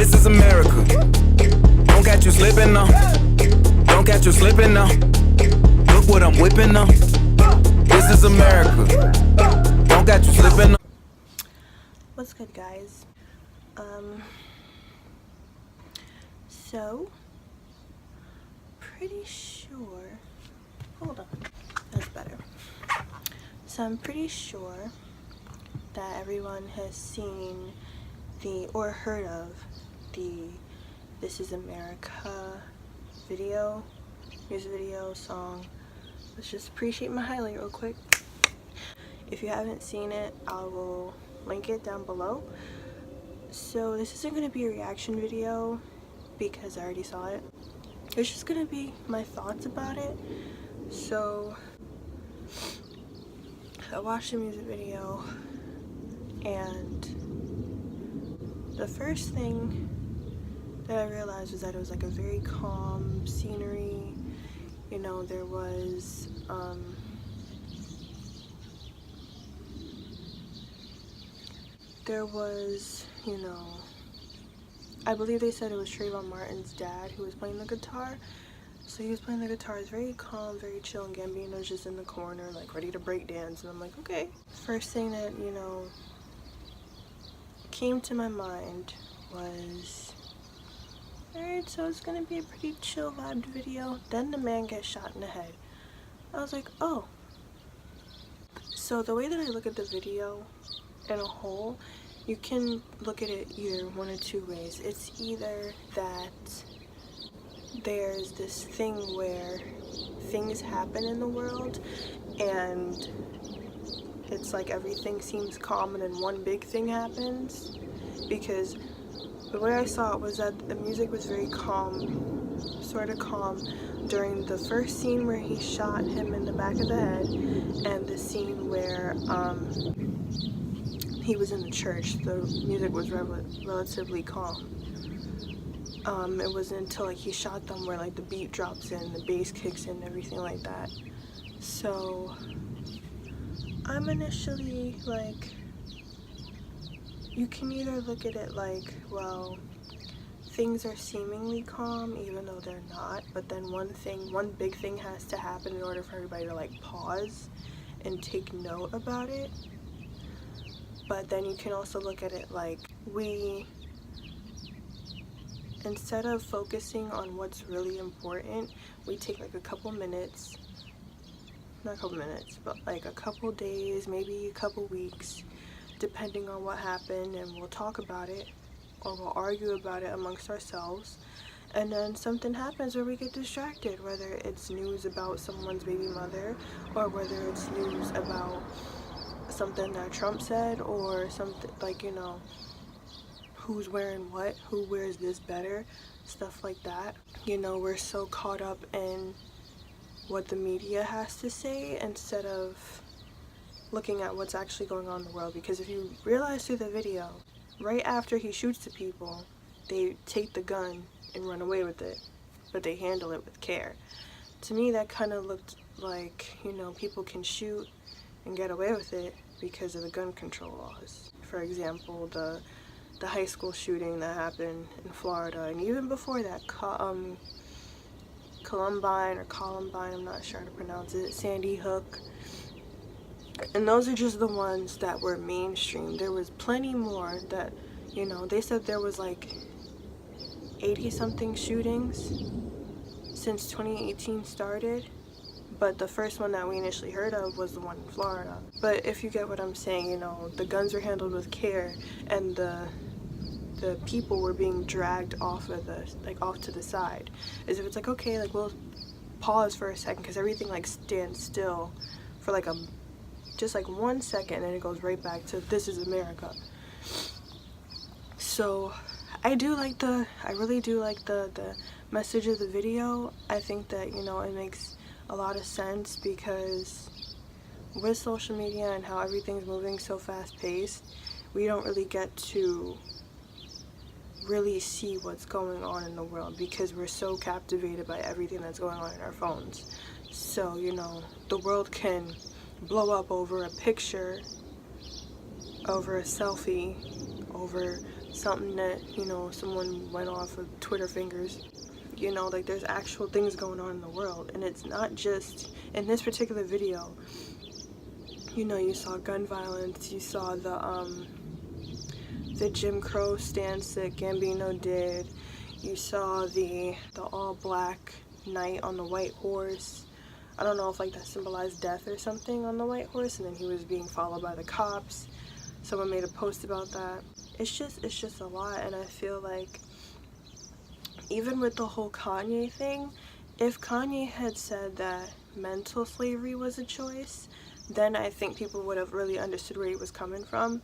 This is America. Don't catch you slipping now. Don't catch you slipping now. Look what I'm whipping now. This is America. Don't catch you slipping now. What's good, guys? So pretty sure, hold on, that's better. So I'm pretty sure that everyone has seen or heard of the This is America video, music video, song. Let's just appreciate my highlight real quick. If you haven't seen it, I will link it down below. So this isn't going to be a reaction video because I already saw it. It's just going to be my thoughts about it. So I watched the music video, and the first thing that I realized was that it was like a very calm scenery. You know, there was you know, I believe they said it was Trayvon Martin's dad who was playing the guitar. So he was playing the guitar. It's very calm, very chill, and Gambino's just in the corner, like ready to break dance. And I'm like, okay. First thing that, you know, came to my mind was, alright, so it's gonna be a pretty chill vibed video. Then the man gets shot in the head. I was like, oh. So the way that I look at the video in a whole, you can look at it either one of two ways. It's either that there's this thing where things happen in the world and it's like everything seems calm and then one big thing happens, because the way I saw it was that the music was very calm, sort of calm, during the first scene where he shot him in the back of the head and the scene where he was in the church. The music was relatively calm. It wasn't until like he shot them where like the beat drops in, the bass kicks in, everything like that. So I'm initially like, you can either look at it like, well, things are seemingly calm even though they're not, but then one big thing has to happen in order for everybody to like pause and take note about it. But then you can also look at it like, instead of focusing on what's really important, we take like a couple minutes, not a couple minutes, but like a couple days, maybe a couple weeks, depending on what happened, and we'll talk about it or we'll argue about it amongst ourselves. And then something happens where we get distracted, whether it's news about someone's baby mother, or whether it's news about something that Trump said, or something like, you know, who's wearing what, who wears this better, stuff like that. You know, we're so caught up in what the media has to say instead of looking at what's actually going on in the world. Because if you realize through the video, right after he shoots the people, they take the gun and run away with it, but they handle it with care. To me, that kind of looked like, you know, people can shoot and get away with it because of the gun control laws. For example, the high school shooting that happened in Florida, and even before that, Columbine, I'm not sure how to pronounce it, Sandy Hook. And those are just the ones that were mainstream. There was plenty more that, you know, they said there was like 80 something shootings since 2018 started. But the first one that we initially heard of was the one in Florida. But if you get what I'm saying, you know, the guns were handled with care, and the people were being dragged off of off to the side. As if it's like, okay, like we'll pause for a second, because everything like stands still for like just like 1 second, and then it goes right back to This is America. So I really do like the message of the video. I think that, you know, it makes a lot of sense, because with social media and how everything's moving so fast paced, we don't really get to really see what's going on in the world, because we're so captivated by everything that's going on in our phones. So, you know, the world can blow up over a picture, over a selfie, over something that, you know, someone went off of Twitter fingers. You know, like, there's actual things going on in the world, and it's not just in this particular video. You know, you saw gun violence, you saw the Jim Crow stance that Gambino did, you saw the all black knight on the white horse. I don't know if like that symbolized death or something on the white horse, and then he was being followed by the cops. Someone made a post about that. It's just a lot, and I feel like even with the whole Kanye thing, if Kanye had said that mental slavery was a choice, then I think people would have really understood where he was coming from.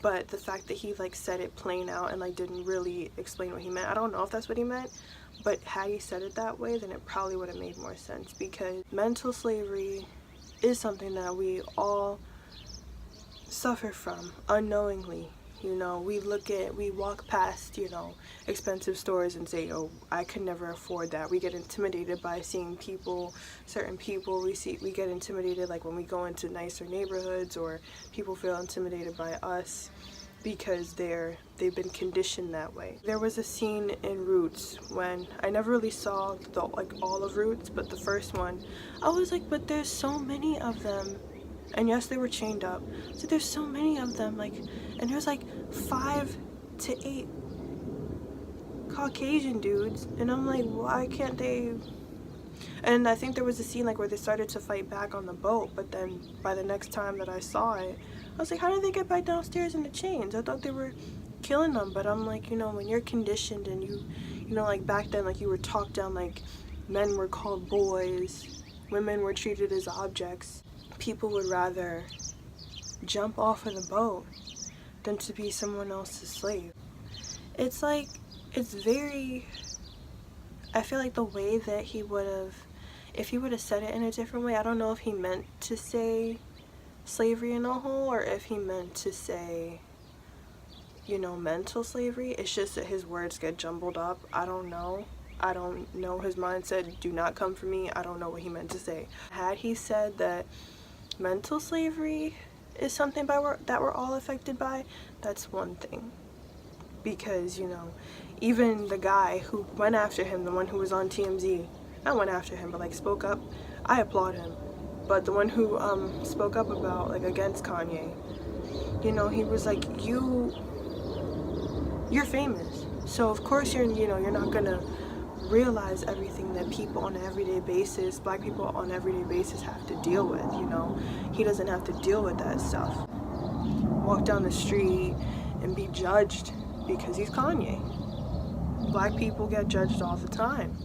But the fact that he like said it plain out and like didn't really explain what he meant, I don't know if that's what he meant, but had he said it that way, then it probably would have made more sense, because mental slavery is something that we all suffer from unknowingly. You know, we walk past, you know, expensive stores and say, oh, I could never afford that. We get intimidated by seeing certain people. We get intimidated like when we go into nicer neighborhoods, or people feel intimidated by us because they've been conditioned that way. There was a scene in Roots when I never really saw all of Roots, but the first one, I was like, but there's so many of them. And yes, they were chained up. So there's so many of them, like, and there's like 5 to 8 Caucasian dudes, and I'm like, why can't they? And I think there was a scene like where they started to fight back on the boat, but then by the next time that I saw it, I was like, how did they get back downstairs in the chains? I thought they were killing them. But I'm like, you know, when you're conditioned and you know, like back then, like you were talked down, like men were called boys, women were treated as objects. People would rather jump off of the boat than to be someone else's slave. It's like, it's very, I feel like the way that he would have, if he would have said it in a different way, I don't know if he meant to say slavery in a whole, or if he meant to say, you know, mental slavery. It's just that his words get jumbled up. I don't know his mindset. Do not come for me. I don't know what he meant to say. Had he said that mental slavery is something that we're all affected by, that's one thing. Because, you know, even the guy who went after him, the one who was on TMZ, not went after him, but like spoke up, I applaud him. But the one who spoke up about, like, against Kanye, you know, he was like, you're famous, so of course you're not gonna realize everything that people on an everyday basis, black people on an everyday basis, have to deal with. You know, he doesn't have to deal with that stuff. Walk down the street and be judged because he's Kanye. Black people get judged all the time.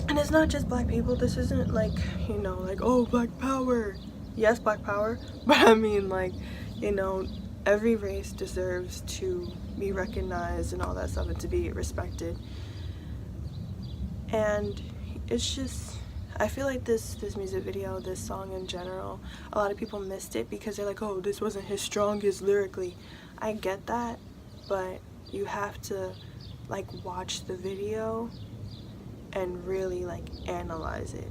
And it's not just black people. This isn't like, you know, like, oh, black power. Yes, black power. But I mean, like, you know, every race deserves to be recognized and all that stuff, and to be respected. And it's just, I feel like this music video, this song in general, a lot of people missed it because they're like, oh, this wasn't his strongest lyrically. I get that, but you have to like watch the video and really like analyze it.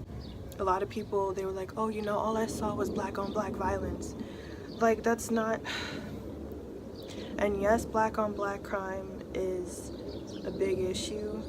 A lot of people, they were like, oh, you know, all I saw was black on black violence. Like, that's not, and yes, black on black crime is a big issue.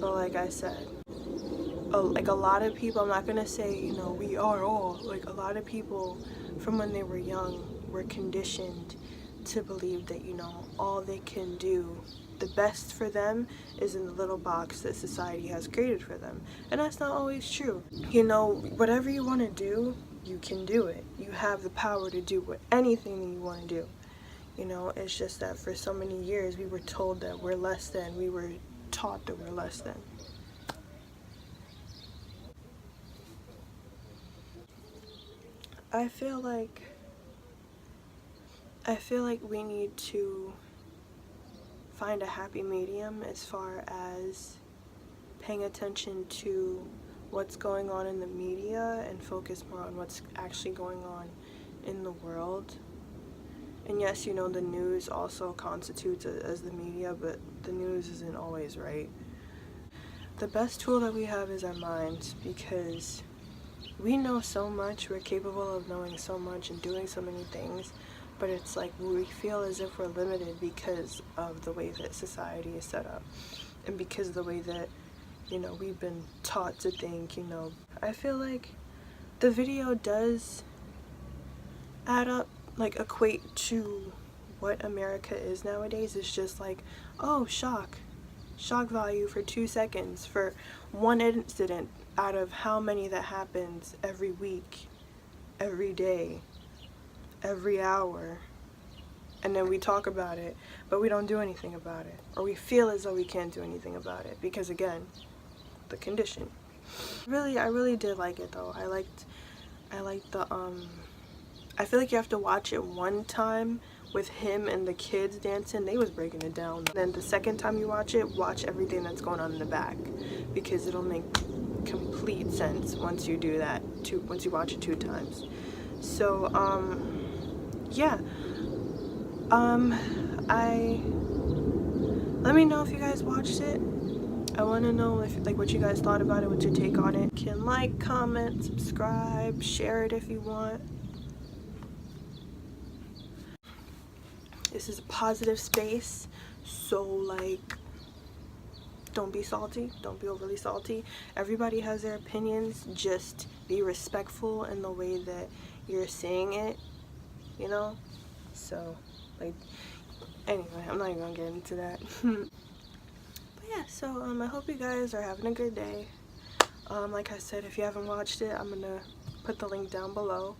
But like I said, like a lot of people, I'm not gonna say, you know, we are all, like a lot of people from when they were young were conditioned to believe that, you know, all they can do, the best for them, is in the little box that society has created for them. And that's not always true. You know, whatever you want to do, you can do it. You have the power to do anything that you want to do. You know, it's just that for so many years we were told that we're less than, we were taught that we're less than. I feel like we need to find a happy medium as far as paying attention to what's going on in the media and focus more on what's actually going on in the world. And yes, you know, the news also constitutes as the media, but the news isn't always right. The best tool that we have is our minds, because we know so much, we're capable of knowing so much and doing so many things, but it's like we feel as if we're limited because of the way that society is set up, and because of the way that, you know, we've been taught to think, you know. I feel like the video does add up, like equate to what America is nowadays. It's just like, oh, shock value for 2 seconds for one incident out of how many that happens every week, every day, every hour. And then we talk about it, but we don't do anything about it, or we feel as though we can't do anything about it because, again, the condition. I really did like it though. I liked the I feel like you have to watch it one time with him and the kids dancing. They was breaking it down. Then the second time you watch it, watch everything that's going on in the back, because it'll make complete sense once you do that, once you watch it 2 times. So yeah, let me know if you guys watched it. I want to know if, like, what you guys thought about it, what's your take on it. You can like, comment, subscribe, share it if you want. This is a positive space, so like, don't be salty, don't be overly salty. Everybody has their opinions, just be respectful in the way that you're saying it, you know. So like, anyway, I'm not even gonna get into that. But yeah, so I hope you guys are having a good day. Like I said, if you haven't watched it, I'm gonna put the link down below.